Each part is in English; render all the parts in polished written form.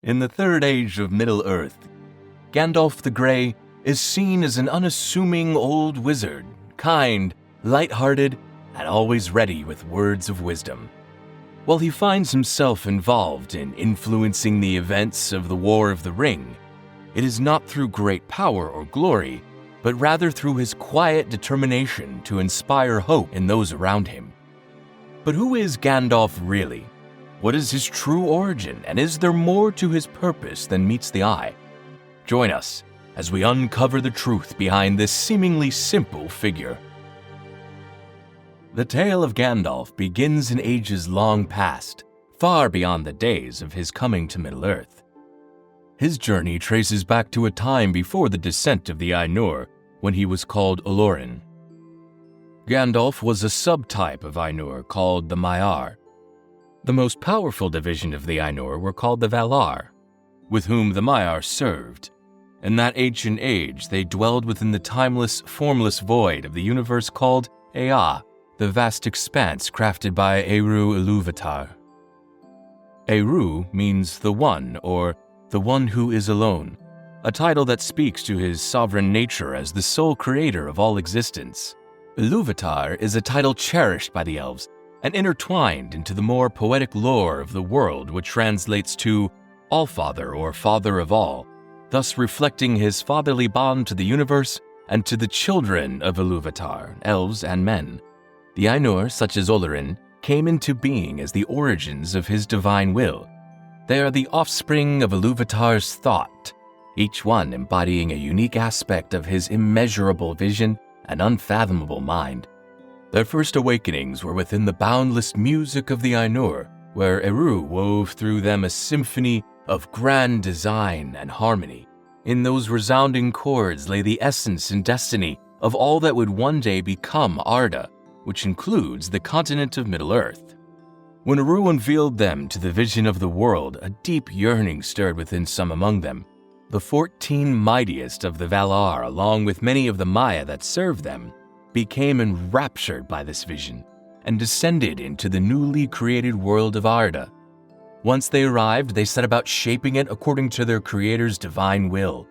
In the Third Age of Middle-earth, Gandalf the Grey is seen as an unassuming old wizard, kind, light-hearted, and always ready with words of wisdom. While he finds himself involved in influencing the events of the War of the Ring, it is not through great power or glory, but rather through his quiet determination to inspire hope in those around him. But who is Gandalf really? What is his true origin, and is there more to his purpose than meets the eye? Join us as we uncover the truth behind this seemingly simple figure. The tale of Gandalf begins in ages long past, far beyond the days of his coming to Middle-earth. His journey traces back to a time before the descent of the Ainur, when he was called Olórin. Gandalf was a subtype of Ainur called the Maiar. The most powerful division of the Ainur were called the Valar, with whom the Maiar served. In that ancient age, they dwelled within the timeless, formless void of the universe called Ea, the vast expanse crafted by Eru Ilúvatar. Eru means the one, or the one who is alone, a title that speaks to his sovereign nature as the sole creator of all existence. Ilúvatar is a title cherished by the elves and intertwined into the more poetic lore of the world, which translates to Allfather or Father of All, thus reflecting his fatherly bond to the universe and to the children of Ilúvatar, elves and men. The Ainur, such as Olórin, came into being as the origins of his divine will. They are the offspring of Ilúvatar's thought, each one embodying a unique aspect of his immeasurable vision and unfathomable mind. Their first awakenings were within the boundless music of the Ainur, where Eru wove through them a symphony of grand design and harmony. In those resounding chords lay the essence and destiny of all that would one day become Arda, which includes the continent of Middle-earth. When Eru unveiled them to the vision of the world, a deep yearning stirred within some among them. The 14 mightiest of the Valar, along with many of the Maia that served them, became enraptured by this vision and descended into the newly created world of Arda. Once they arrived, they set about shaping it according to their creator's divine will.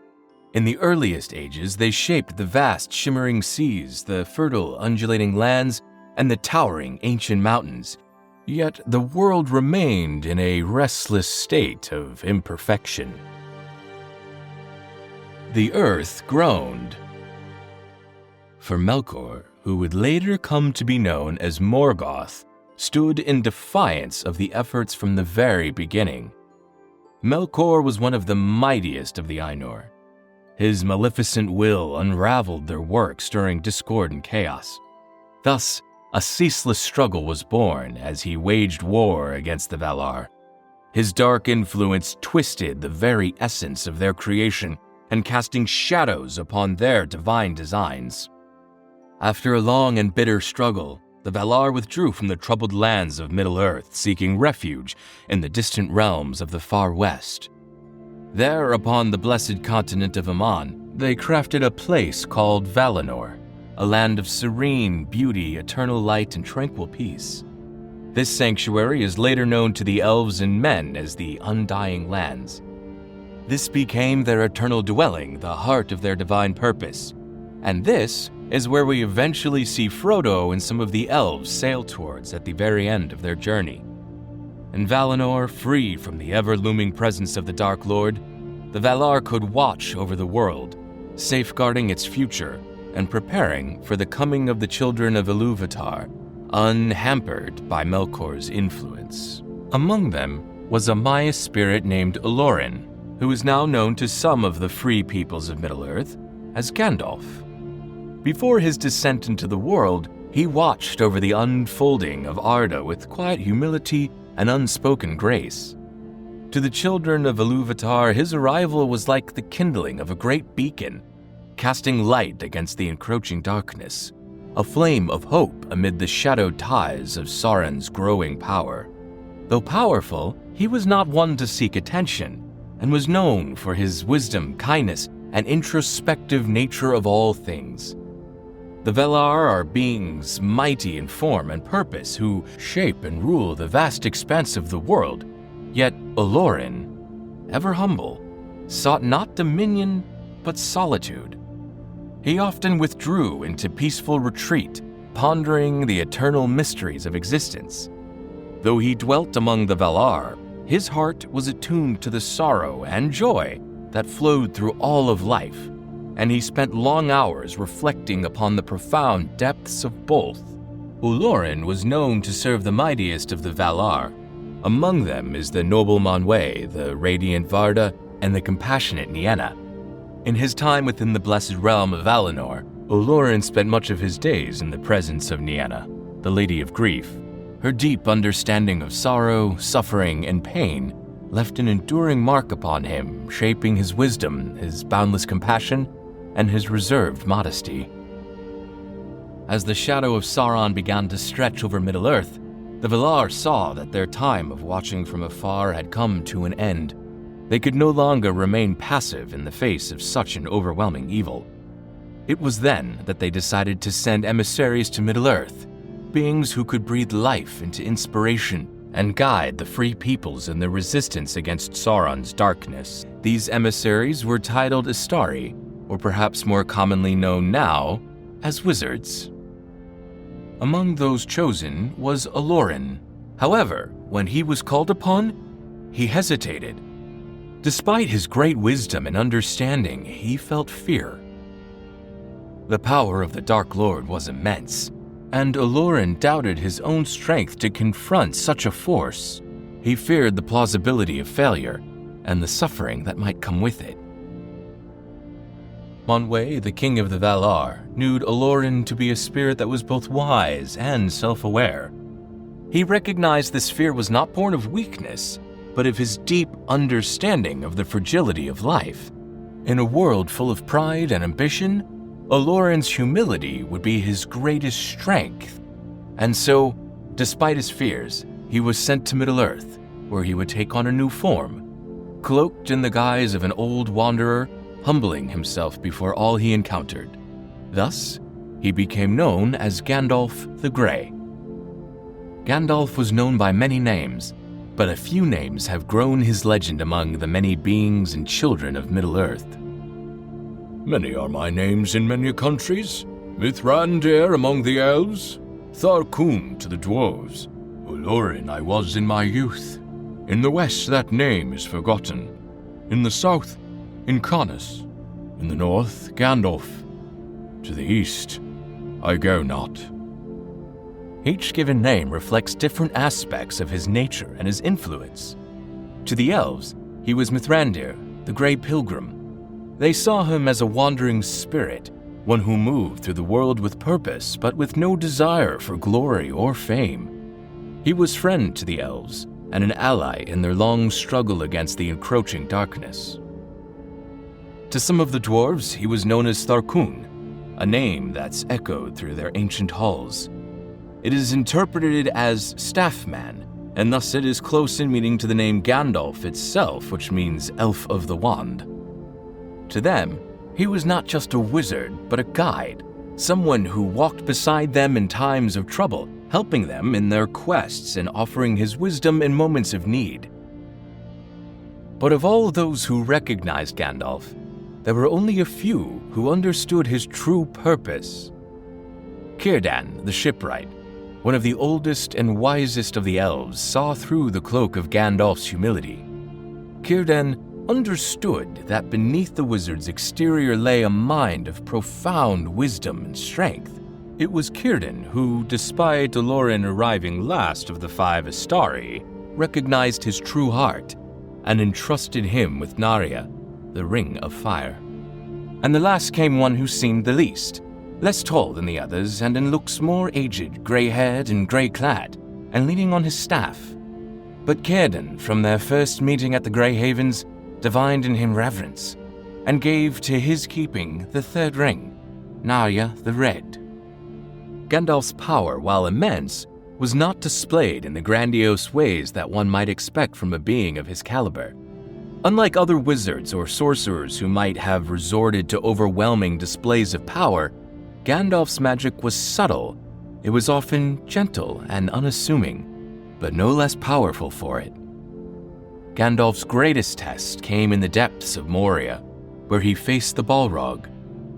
In the earliest ages, they shaped the vast shimmering seas, the fertile undulating lands, and the towering ancient mountains. Yet the world remained in a restless state of imperfection. The earth groaned. For Melkor, who would later come to be known as Morgoth, stood in defiance of the efforts from the very beginning. Melkor was one of the mightiest of the Ainur. His maleficent will unraveled their works during discord and chaos. Thus, a ceaseless struggle was born as he waged war against the Valar. His dark influence twisted the very essence of their creation and casting shadows upon their divine designs. After a long and bitter struggle, the Valar withdrew from the troubled lands of Middle-earth, seeking refuge in the distant realms of the far west. There, upon the blessed continent of Aman, they crafted a place called Valinor, a land of serene beauty, eternal light, and tranquil peace. This sanctuary is later known to the elves and men as the Undying Lands. This became their eternal dwelling, the heart of their divine purpose. And this is where we eventually see Frodo and some of the elves sail towards at the very end of their journey. In Valinor, free from the ever-looming presence of the Dark Lord, the Valar could watch over the world, safeguarding its future and preparing for the coming of the children of Ilúvatar, unhampered by Melkor's influence. Among them was a Maia spirit named Olórin, who is now known to some of the free peoples of Middle-earth as Gandalf. Before his descent into the world, he watched over the unfolding of Arda with quiet humility and unspoken grace. To the children of Ilúvatar, his arrival was like the kindling of a great beacon, casting light against the encroaching darkness, a flame of hope amid the shadowed ties of Sauron's growing power. Though powerful, he was not one to seek attention, and was known for his wisdom, kindness, and introspective nature of all things. The Valar are beings mighty in form and purpose who shape and rule the vast expanse of the world, yet Olórin, ever humble, sought not dominion but solitude. He often withdrew into peaceful retreat, pondering the eternal mysteries of existence. Though he dwelt among the Valar, his heart was attuned to the sorrow and joy that flowed through all of life, and he spent long hours reflecting upon the profound depths of both. Olórin was known to serve the mightiest of the Valar. Among them is the noble Manwë, the radiant Varda, and the compassionate Nienna. In his time within the blessed realm of Valinor, Olórin spent much of his days in the presence of Nienna, the Lady of Grief. Her deep understanding of sorrow, suffering, and pain left an enduring mark upon him, shaping his wisdom, his boundless compassion, and his reserved modesty. As the shadow of Sauron began to stretch over Middle-earth, the Valar saw that their time of watching from afar had come to an end. They could no longer remain passive in the face of such an overwhelming evil. It was then that they decided to send emissaries to Middle-earth, beings who could breathe life into inspiration and guide the free peoples in their resistance against Sauron's darkness. These emissaries were titled Istari, or perhaps more commonly known now as wizards. Among those chosen was Olórin. However, when he was called upon, he hesitated. Despite his great wisdom and understanding, he felt fear. The power of the Dark Lord was immense, and Olórin doubted his own strength to confront such a force. He feared the plausibility of failure and the suffering that might come with it. Manwë, the king of the Valar, knew Olórin to be a spirit that was both wise and self-aware. He recognized this fear was not born of weakness, but of his deep understanding of the fragility of life. In a world full of pride and ambition, Olórin's humility would be his greatest strength. And so, despite his fears, he was sent to Middle-earth, where he would take on a new form, cloaked in the guise of an old wanderer, humbling himself before all he encountered. Thus, he became known as Gandalf the Grey. Gandalf was known by many names, but a few names have grown his legend among the many beings and children of Middle-earth. Many are my names in many countries. Mithrandir among the elves, Tharkun to the dwarves. Olórin I was in my youth. In the west that name is forgotten. In the south, Incarnus. In the north, Gandalf. To the east, I go not. Each given name reflects different aspects of his nature and his influence. To the elves, he was Mithrandir, the Grey Pilgrim. They saw him as a wandering spirit, one who moved through the world with purpose but with no desire for glory or fame. He was friend to the elves and an ally in their long struggle against the encroaching darkness. To some of the dwarves, he was known as Tharkun, a name that's echoed through their ancient halls. It is interpreted as staffman, and thus it is close in meaning to the name Gandalf itself, which means elf of the wand. To them, he was not just a wizard, but a guide, someone who walked beside them in times of trouble, helping them in their quests and offering his wisdom in moments of need. But of all those who recognized Gandalf, there were only a few who understood his true purpose. Círdan, the shipwright, one of the oldest and wisest of the elves, saw through the cloak of Gandalf's humility. Círdan understood that beneath the wizard's exterior lay a mind of profound wisdom and strength. It was Círdan who, despite Olórin arriving last of the 5 Istari, recognized his true heart and entrusted him with Narya, the Ring of Fire. And the last came one who seemed the least, less tall than the others and in looks more aged, grey-haired and grey-clad, and leaning on his staff. But Círdan, from their first meeting at the Grey Havens, divined in him reverence, and gave to his keeping the 3rd ring, Narya the Red. Gandalf's power, while immense, was not displayed in the grandiose ways that one might expect from a being of his caliber. Unlike other wizards or sorcerers who might have resorted to overwhelming displays of power, Gandalf's magic was subtle. It was often gentle and unassuming, but no less powerful for it. Gandalf's greatest test came in the depths of Moria, where he faced the Balrog,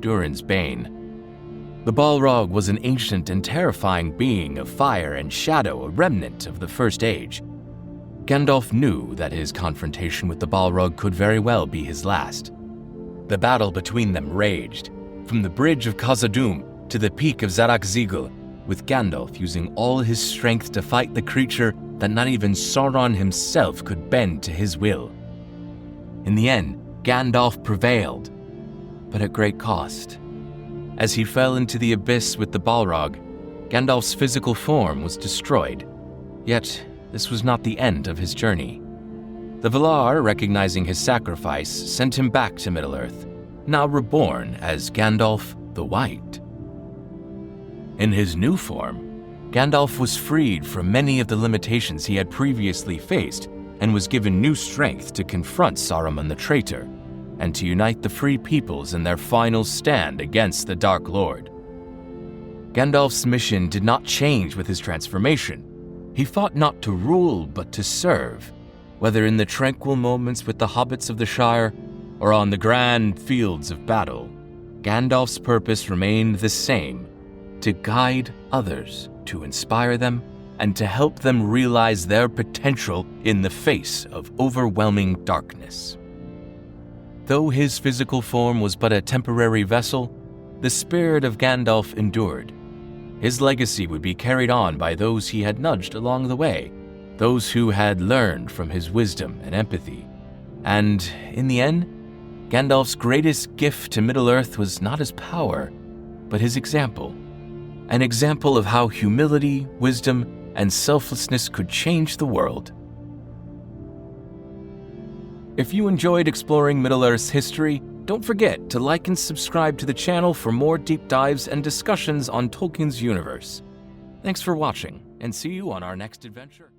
Durin's bane. The Balrog was an ancient and terrifying being of fire and shadow, a remnant of the First Age. Gandalf knew that his confrontation with the Balrog could very well be his last. The battle between them raged, from the bridge of Khazad-dûm to the peak of Zarak-Zigil, with Gandalf using all his strength to fight the creature that not even Sauron himself could bend to his will. In the end, Gandalf prevailed, but at great cost. As he fell into the abyss with the Balrog, Gandalf's physical form was destroyed. Yet, this was not the end of his journey. The Valar, recognizing his sacrifice, sent him back to Middle-earth, now reborn as Gandalf the White. In his new form, Gandalf was freed from many of the limitations he had previously faced and was given new strength to confront Saruman the traitor and to unite the free peoples in their final stand against the Dark Lord. Gandalf's mission did not change with his transformation. He fought not to rule, but to serve, whether in the tranquil moments with the hobbits of the Shire or on the grand fields of battle. Gandalf's purpose remained the same: to guide others, to inspire them, and to help them realize their potential in the face of overwhelming darkness. Though his physical form was but a temporary vessel, the spirit of Gandalf endured. His legacy would be carried on by those he had nudged along the way, those who had learned from his wisdom and empathy. And in the end, Gandalf's greatest gift to Middle-earth was not his power, but his example. An example of how humility, wisdom, and selflessness could change the world. If you enjoyed exploring Middle-earth's history, don't forget to like and subscribe to the channel for more deep dives and discussions on Tolkien's universe. Thanks for watching, and see you on our next adventure.